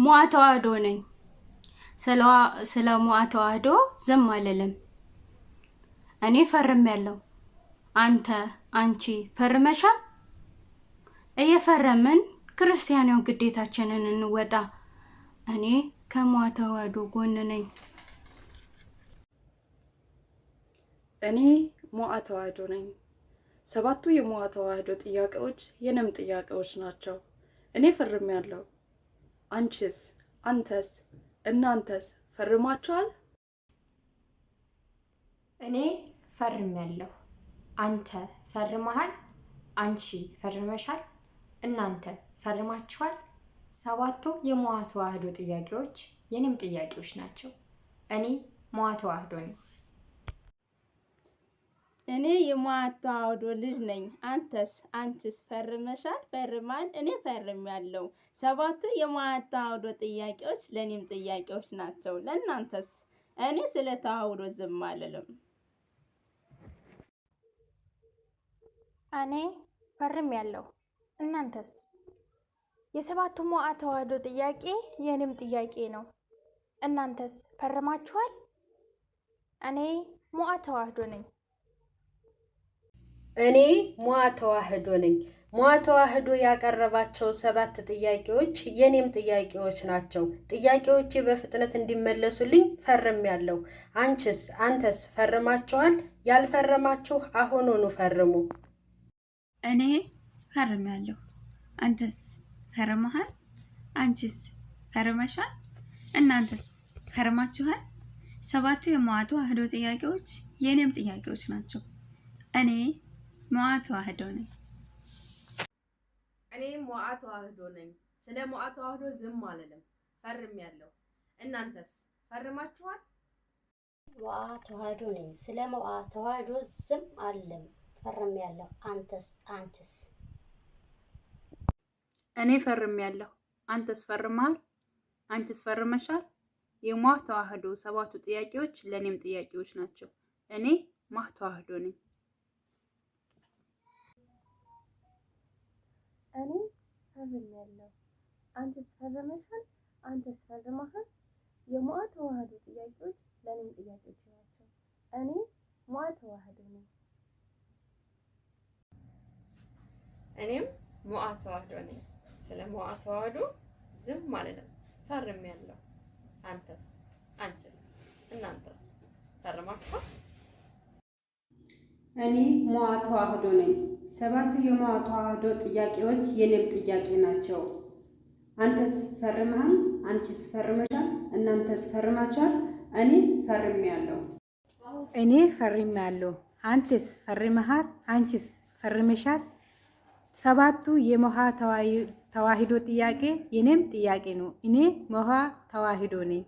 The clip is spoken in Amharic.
ሞዓ ተዋህዶ ነኝ። ስለ ሞዓ ተዋህዶ ዝም አልልም። እኔ ፈርሜያለሁ። አንቺ ፈርመሻል? እየፈረምን ክርስቲያናዊ ግዴታችንን እንወጣ። እኔ ከሞዓ ተዋህዶ ጎን ነኝ። እኔ ሞዓ ተዋህዶ ነኝ። 7ቱ የሞዓ ተዋህዶ ጥያቄዎች የኔም ጥያቄዎች ናቸው። እኔ ፈርሜያለሁ። አንቺስ፣ አንተስ፣ እናንተስ ፈርማችኋል? እኔ ፈርሜያለሁ። አንተ ፈርመሃል? አንቺ ፈርመሻል? እናንተ ፈርማችኋል? 7ቱ የሞዓ ተዋህዶ ጥያቄዎች የኔም ጥያቄዎች ናቸው። እኔ ሞዓ ተዋህዶ ነኝ። እኔ የሞዓ ተዋህዶ ልጅ ነኝ። አንቺስ ፈርመሻል? ፈርማል? እኔ ፈርሜያለሁ። 7ቱ የሞዓ ተዋህዶ ጥያቄዎች ለኔም ጥያቄዎች ናቸው። ለእናንተስ? እኔ ስለ ተዋህዶ ዝም አልልም። እኔ ፈርሜያለሁ። እናንተስ? የ7ቱ ሞዓ ተዋህዶ ጥያቄ የኔም ጥያቄ ነው። እናንተስ ፈርማችኋል? እኔ ሞዓ ተዋህዶ ነኝ። እኔ ሞዓ ተዋህዶ ነኝ። ሞዓ ተዋህዶ ያቀረባቸው 7 ጥያቄዎች የኔም ጥያቄዎች ናቸው። ጥያቄዎቼ በፍጥነት እንዲመለሱልኝ ፈርሜያለሁ። አንተስ ፈርማችኋል? ያልፈረማችሁ አሁኑኑ ፈርሙ። እኔ ፈርሜያለሁ። አንተስ ፈርመሃል? አንቺስ ፈርመሻል? እናንተስ ፈርማችኋል? 7ቱ የሞዓ ተዋህዶ ጥያቄዎች የኔም ጥያቄዎች ናቸው። እኔ ሞዓ ተዋህዶ ነኝ። እኔ ሞዓ ተዋህዶ ነኝ። ስለ ሞዓ ተዋህዶ ዝም አልልም። ፈርሜያለሁ። እናንተስ ፈርማችኋል? ሞዓ ተዋህዶ ነኝ። ስለ ሞዓ ተዋህዶ ዝም አልልም። ፈርሜያለሁ። አንቺስ? እኔ ፈርሜያለሁ። አንተስ ፈርመሃል? አንቺስ ፈርመሻል? የሞዓ ተዋህዶ 7ቱ ጥያቄዎች ለኔም ጥያቄዎች ናቸው። እኔ ሞዓ ተዋህዶ ነኝ። እኔ ፈርሜያለሁ። አንቺስ ፈርመሻል? አንተስ ፈርመሃል? የሞዓ ተዋህዶ ጥያቄዎች ለኔም ጥያቄዎች ናቸው። እኔ ሞዓ ተዋህዶ ነኝ። እኔም ሞዓ ተዋህዶ ነኝ። ስለ ሞዓ ተዋህዶ ዝም አልልም። ፈርሜያለሁ። አንቺስ፣ እናንተስ ፈርማችኋል? እኔ ሞዓ ተዋህዶ ነኝ። 7ቱ የሞዓ ተዋህዶ ጥያቄዎች የኔም ጥያቄ ናቸው። አንተስ ፈርመሃል? አንቺስ ፈርመሻል? እናንተስ ፈርማችኋል? እኔ ፈርሜያለሁ። እኔ ፈርሜያለሁ። አንተስ ፈርመሃል? አንቺስ ፈርመሻል? 7ቱ የሞዓ ተዋህዶ ጥያቄ የኔም ጥያቄ ነው። እኔ ሞዓ ተዋህዶ ነኝ።